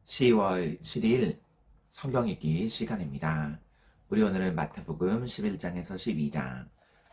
10월 7일 성경 읽기 시간입니다. 우리 오늘은 마태복음 11장에서 12장,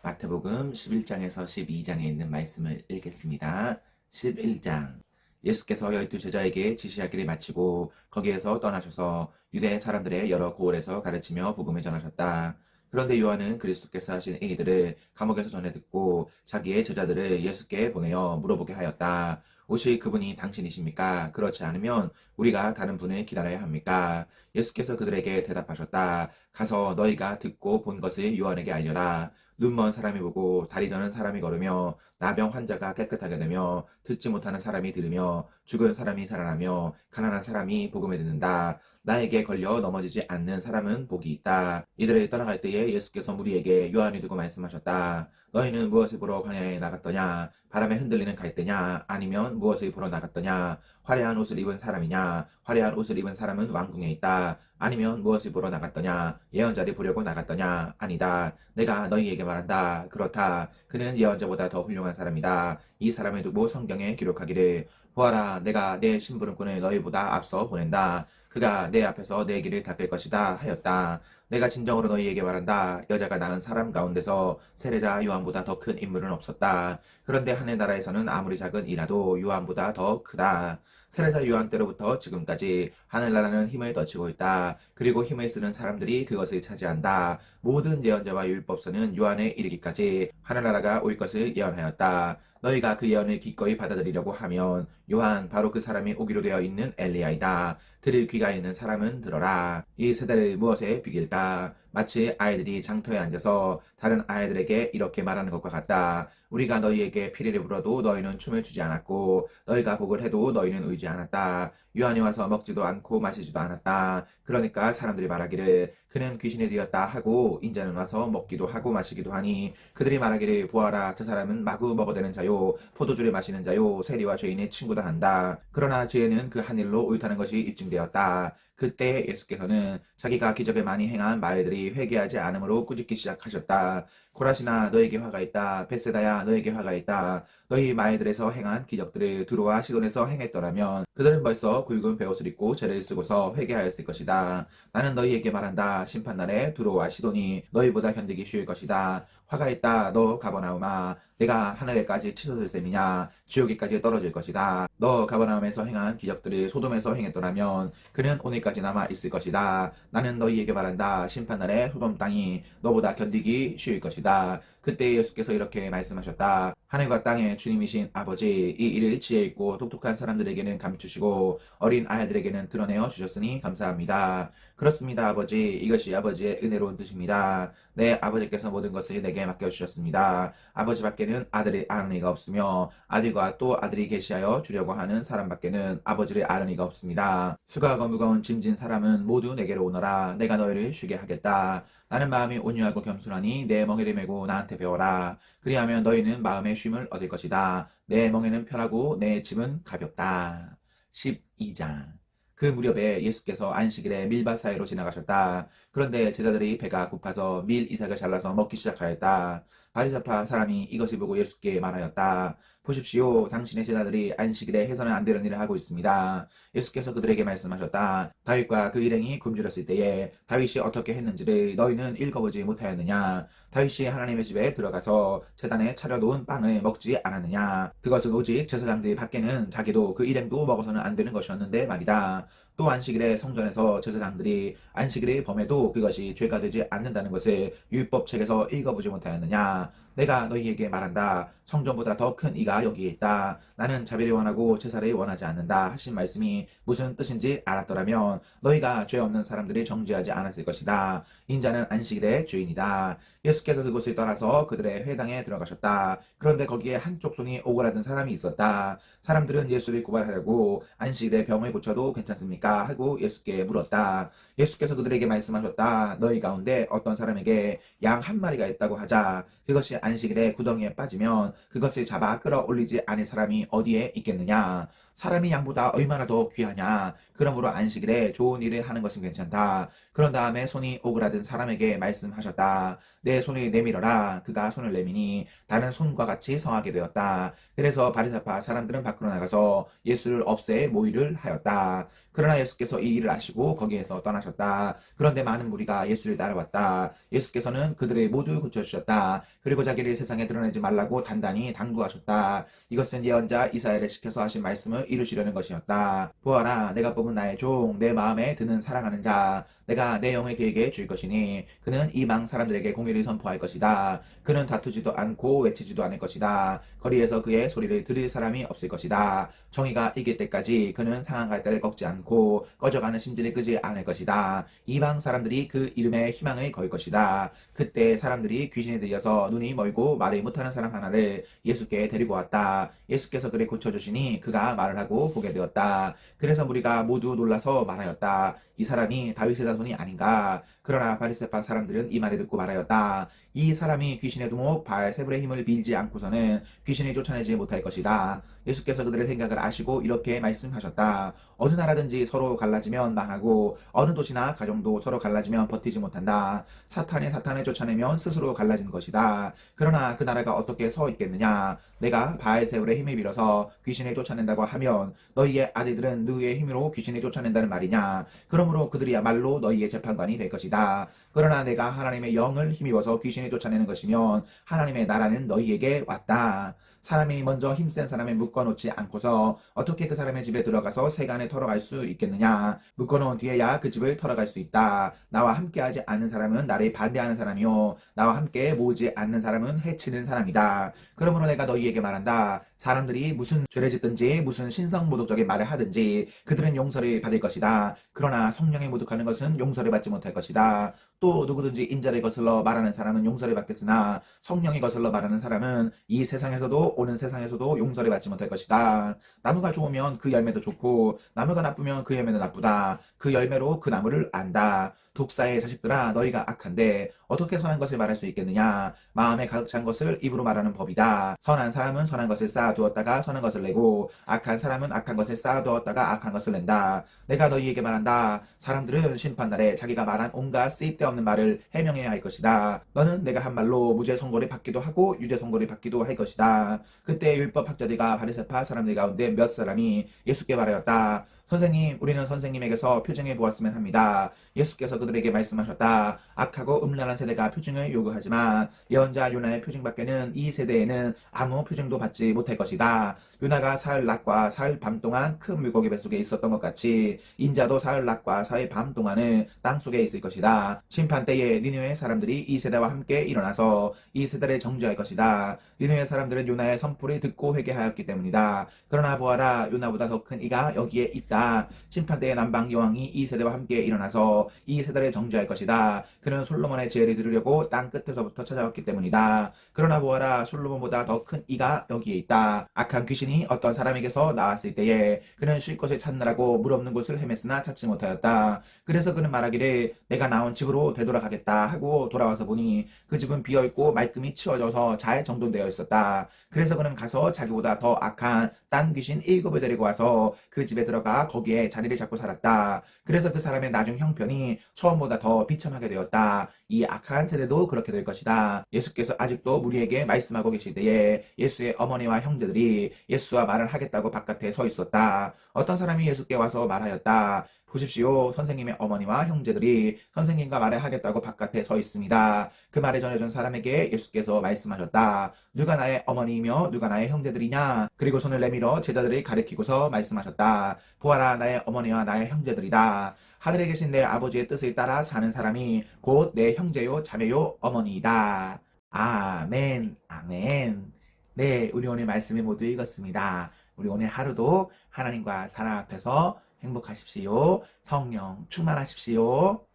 마태복음 11장에서 12장에 있는 말씀을 읽겠습니다. 11장. 예수께서 12제자에게 지시하기를 마치고 거기에서 떠나셔서 유대 사람들의 여러 고을에서 가르치며 복음을 전하셨다. 그런데 요한은 그리스도께서 하신 이 일들을 감옥에서 전해 듣고 자기의 제자들을 예수께 보내어 물어보게 하였다. 혹시 그분이 당신이십니까? 그렇지 않으면 우리가 다른 분을 기다려야 합니까? 예수께서 그들에게 대답하셨다. 가서 너희가 듣고 본 것을 요한에게 알려라. 눈먼 사람이 보고 다리 저는 사람이 걸으며 나병 환자가 깨끗하게 되며 듣지 못하는 사람이 들으며 죽은 사람이 살아나며 가난한 사람이 복음을 듣는다. 나에게 걸려 넘어지지 않는 사람은 복이 있다. 이들을 떠나갈 때에 예수께서 무리에게 요한을 두고 말씀하셨다. 너희는 무엇을 보러 광야에 나갔더냐? 바람에 흔들리는 갈대냐? 아니면 무엇을 보러 나갔더냐? 화려한 옷을 입은 사람이냐? 화려한 옷을 입은 사람은 왕궁에 있다. 아니면 무엇을 보러 나갔더냐? 예언자를 보려고 나갔더냐? 아니다. 내가 너희에게 말한다. 그렇다. 그는 예언자보다 더 훌륭한 사람이다. 이 사람을 두고 성경에 기록하기를 보아라, 내가 내 심부름꾼을 너희보다 앞서 보낸다. 그가 내 앞에서 내 길을 닦을 것이다 하였다. 내가 진정으로 너희에게 말한다. 여자가 낳은 사람 가운데서 세례자 요한보다 더 큰 인물은 없었다. 그런데 하늘나라에서는 아무리 작은 이라도 요한보다 더 크다. 세례자 요한 때로부터 지금까지 하늘나라는 힘을 떨치고 있다. 그리고 힘을 쓰는 사람들이 그것을 차지한다. 모든 예언자와 율법서는 요한에 이르기까지 하늘나라가 올 것을 예언하였다. 너희가 그 예언을 기꺼이 받아들이려고 하면 요한 바로 그 사람이 오기로 되어 있는 엘리야이다. 들을 귀가 있는 사람은 들어라. 이 세대를 무엇에 비길까? 마치 아이들이 장터에 앉아서 다른 아이들에게 이렇게 말하는 것과 같다. 우리가 너희에게 피리를 불어도 너희는 춤을 추지 않았고 너희가 곡을 해도 너희는 울지 않았다. 요한이 와서 먹지도 않고 마시지도 않았다. 그러니까 사람들이 말하기를 그는 귀신이 되었다 하고 인자는 와서 먹기도 하고 마시기도 하니 그들이 말하기를 보아라, 저 사람은 마구 먹어대는 자요 포도주를 마시는 자요 세리와 죄인의 친구다 한다. 그러나 죄는 그 한 일로 옳다는 것이 입증되었다. 그때 예수께서는 자기가 기적을 많이 행한 말들이 회개하지 않으므로 꾸짖기 시작하셨다. 고라시나 너에게 화가 있다. 벳세다야 너에게 화가 있다. 너희 마을들에서 행한 기적들을 두로와 시돈에서 행했더라면 그들은 벌써 굵은 베옷을 입고 죄를 쓰고서 회개하였을 것이다. 나는 너희에게 말한다. 심판날에 두로와 시돈이 너희보다 견디기 쉬울 것이다. 화가 있다. 너 가버나움아, 내가 하늘에까지 치솟을 셈이냐? 지옥에까지 떨어질 것이다. 너 가버나움에서 행한 기적들을 소돔에서 행했더라면 그는 오늘까지 남아 있을 것이다. 나는 너희에게 말한다. 심판날에 소돔 땅이 너보다 견디기 쉬울 것이다. 그때 예수께서 이렇게 말씀하셨다. 하늘과 땅의 주님이신 아버지, 이 일을 지혜 있고 똑똑한 사람들에게는 감추시고 어린 아이들에게는 드러내어 주셨으니 감사합니다. 그렇습니다, 아버지. 이것이 아버지의 은혜로운 뜻입니다. 내 아버지께서 모든 것을 내게 맡겨주셨습니다. 아버지밖에는 아들을 아는 이가 없으며 아들과 또 아들이 계시하여 주려고 하는 사람밖에는 아버지를 아는 이가 없습니다. 수고하고 무거운 짐진 사람은 모두 내게로 오너라. 내가 너희를 쉬게 하겠다. 나는 마음이 온유하고 겸손하니 내 멍에를 메고 나한테 배워라. 그리하면 너희는 마음의 쉼을 얻을 것이다. 내 멍에는 편하고 내 짐은 가볍다. 12장. 그 무렵에 예수께서 안식일에 밀밭 사이로 지나가셨다. 그런데 제자들이 배가 고파서 밀 이삭을 잘라서 먹기 시작하였다. 바리새파 사람이 이것을 보고 예수께 말하였다. 보십시오, 당신의 제자들이 안식일에 해서는 안 되는 일을 하고 있습니다. 예수께서 그들에게 말씀하셨다. 다윗과 그 일행이 굶주렸을 때에 다윗이 어떻게 했는지를 너희는 읽어보지 못하였느냐? 다윗이 하나님의 집에 들어가서 제단에 차려놓은 빵을 먹지 않았느냐? 그것은 오직 제사장들 밖에는 자기도 그 일행도 먹어서는 안 되는 것이었는데 말이다. 또 안식일에 성전에서 제사장들이 안식일을 범해도 그것이 죄가 되지 않는다는 것을 율법책에서 읽어보지 못하였느냐? 내가 너희에게 말한다. 성전보다 더 큰 이가 여기에 있다. 나는 자비를 원하고 제사를 원하지 않는다 하신 말씀이 무슨 뜻인지 알았더라면 너희가 죄 없는 사람들을 정죄하지 않았을 것이다. 인자는 안식일의 주인이다. 예수께서 그곳을 떠나서 그들의 회당에 들어가셨다. 그런데 거기에 한쪽 손이 오그라든 사람이 있었다. 사람들은 예수를 고발하려고 안식일에 병을 고쳐도 괜찮습니까? 하고 예수께 물었다. 예수께서 그들에게 말씀하셨다. 너희 가운데 어떤 사람에게 양 한 마리가 있다고 하자. 그것이 안식일에 구덩이에 빠지면 그것을 잡아 끌어올리지 않을 사람이 어디에 있겠느냐? 사람이 양보다 얼마나 더 귀하냐. 그러므로 안식일에 좋은 일을 하는 것은 괜찮다. 그런 다음에 손이 오그라든 사람에게 말씀하셨다. 내 손을 내밀어라. 그가 손을 내미니 다른 손과 같이 성하게 되었다. 그래서 바리새파 사람들은 밖으로 나가서 예수를 없애 모의를 하였다. 그러나 예수께서 이 일을 아시고 거기에서 떠나셨다. 그런데 많은 무리가 예수를 따라왔다. 예수께서는 그들을 모두 고쳐주셨다. 그리고 자기를 세상에 드러내지 말라고 단단히 당부하셨다. 이것은 예언자 이사야를 시켜서 하신 말씀을 이루시려는 것이었다. 보아라, 내가 뽑은 나의 종, 내 마음에 드는 사랑하는 자. 내가 내 영을 그에게 줄 것이니 그는 이방 사람들에게 공의를 선포할 것이다. 그는 다투지도 않고 외치지도 않을 것이다. 거리에서 그의 소리를 들을 사람이 없을 것이다. 정의가 이길 때까지 그는 상한 갈대를 꺾지 않고 꺼져가는 심지를 끄지 않을 것이다. 이방 사람들이 그 이름에 희망을 걸 것이다. 그때 사람들이 귀신이 들려서 눈이 멀고 말을 못하는 사람 하나를 예수께 데리고 왔다. 예수께서 그를 고쳐주시니 그가 말을 하고 보게 되었다. 그래서 무리가 모두 놀라서 말하였다. 이 사람이 다윗의 자손이 아닌가. 그러나 바리새파 사람들은 이 말을 듣고 말하였다. 이 사람이 귀신의 두목 바알세불의 힘을 빌지 않고서는 귀신을 쫓아내지 못할 것이다. 예수께서 그들의 생각을 아시고 이렇게 말씀하셨다. 어느 나라든지 서로 갈라지면 망하고 어느 도시나 가정도 서로 갈라지면 버티지 못한다. 사탄이 사탄을 쫓아내면 스스로 갈라지는 것이다. 그러나 그 나라가 어떻게 서 있겠느냐. 내가 바알세불의 힘을 빌어서 귀신을 쫓아낸다고 하면 너희의 아들들은 누구의 힘으로 귀신을 쫓아낸다는 말이냐. 그러므로 그들이야말로 너희의 재판관이 될 것이다. 그러나 내가 하나님의 영을 힘입어서 귀신을 쫓아내는 것이면 하나님의 나라는 너희에게 왔다. 사람이 먼저 힘센 사람을 묶어놓지 않고서 어떻게 그 사람의 집에 들어가서 세간에 털어갈 수 있겠느냐. 묶어놓은 뒤에야 그 집을 털어갈 수 있다. 나와 함께하지 않는 사람은 나를 반대하는 사람이요 나와 함께 모으지 않는 사람은 해치는 사람이다. 그러므로 내가 너희에게 말한다. 사람들이 무슨 죄를 짓든지 무슨 신성모독적인 말을 하든지 그들은 용서를 받을 것이다. 그러나 성령에 모독하는 것은 용서를 받지 못할 것이다. 또 누구든지 인자를 거슬러 말하는 사람은 용서를 받겠으나 성령이 거슬러 말하는 사람은 이 세상에서도 오는 세상에서도 용서를 받지 못할 것이다. 나무가 좋으면 그 열매도 좋고 나무가 나쁘면 그 열매도 나쁘다. 그 열매로 그 나무를 안다. 독사의 자식들아, 너희가 악한데 어떻게 선한 것을 말할 수 있겠느냐. 마음에 가득 찬 것을 입으로 말하는 법이다. 선한 사람은 선한 것을 쌓아두었다가 선한 것을 내고 악한 사람은 악한 것을 쌓아두었다가 악한 것을 낸다. 내가 너희에게 말한다. 사람들은 심판날에 자기가 말한 온갖 쓸데없는 말을 해명해야 할 것이다. 너는 내가 한 말로 무죄 선고를 받기도 하고 유죄 선고를 받기도 할 것이다. 그때 율법학자들과 바리새파 사람들 가운데 몇 사람이 예수께 말하였다. 선생님, 우리는 선생님에게서 표징을 보았으면 합니다. 예수께서 그들에게 말씀하셨다. 악하고 음란한 세대가 표징을 요구하지만 예언자 요나의 표징밖에는 이 세대에는 아무 표징도 받지 못할 것이다. 요나가 사흘 낮과 사흘 밤 동안 큰 물고기 뱃속에 있었던 것 같이 인자도 사흘 낮과 사흘 밤 동안은 땅속에 있을 것이다. 심판 때에 니느웨 사람들이 이 세대와 함께 일어나서 이 세대를 정죄할 것이다. 니느웨 사람들은 요나의 선포를 듣고 회개하였기 때문이다. 그러나 보아라, 요나보다 더 큰 이가 여기에 있다. 심판 때에 남방 여왕이 이 세대와 함께 일어나서 이 세대를 정죄할 것이다. 그는 솔로몬의 지혜를 들으려고 땅 끝에서부터 찾아왔기 때문이다. 그러나 보아라, 솔로몬보다 더 큰 이가 여기에 있다. 악한 귀신이 어떤 사람에게서 나왔을 때에 그는 쉴 곳을 찾느라고 물 없는 곳을 헤맸으나 찾지 못하였다. 그래서 그는 말하기를 내가 나온 집으로 되돌아가겠다 하고 돌아와서 보니 그 집은 비어있고 말끔히 치워져서 잘 정돈되어 있었다. 그래서 그는 가서 자기보다 더 악한 딴 귀신 7을 데리고 와서 그 집에 들어가 거기에 자리를 잡고 살았다. 그래서 그 사람의 나중 형편이 처음보다 더 비참하게 되었다. 이 악한 세대도 그렇게 될 것이다. 예수께서 아직도 무리에게 말씀하고 계실 때에 예수의 어머니와 형제들이 예수와 말을 하겠다고 바깥에 서 있었다. 어떤 사람이 예수께 와서 말하였다. 보십시오. 선생님의 어머니와 형제들이 선생님과 말을 하겠다고 바깥에 서 있습니다. 그 말을 전해준 사람에게 예수께서 말씀하셨다. 누가 나의 어머니이며 누가 나의 형제들이냐? 그리고 손을 내밀어 제자들을 가리키고서 말씀하셨다. 보아라, 나의 어머니와 나의 형제들이다. 하늘에 계신 내 아버지의 뜻을 따라 사는 사람이 곧 내 형제요 자매요 어머니이다. 아멘, 아멘. 네, 우리 오늘 말씀을 모두 읽었습니다. 우리 오늘 하루도 하나님과 사람 앞에서 행복하십시오. 성령 충만하십시오.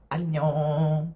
안녕.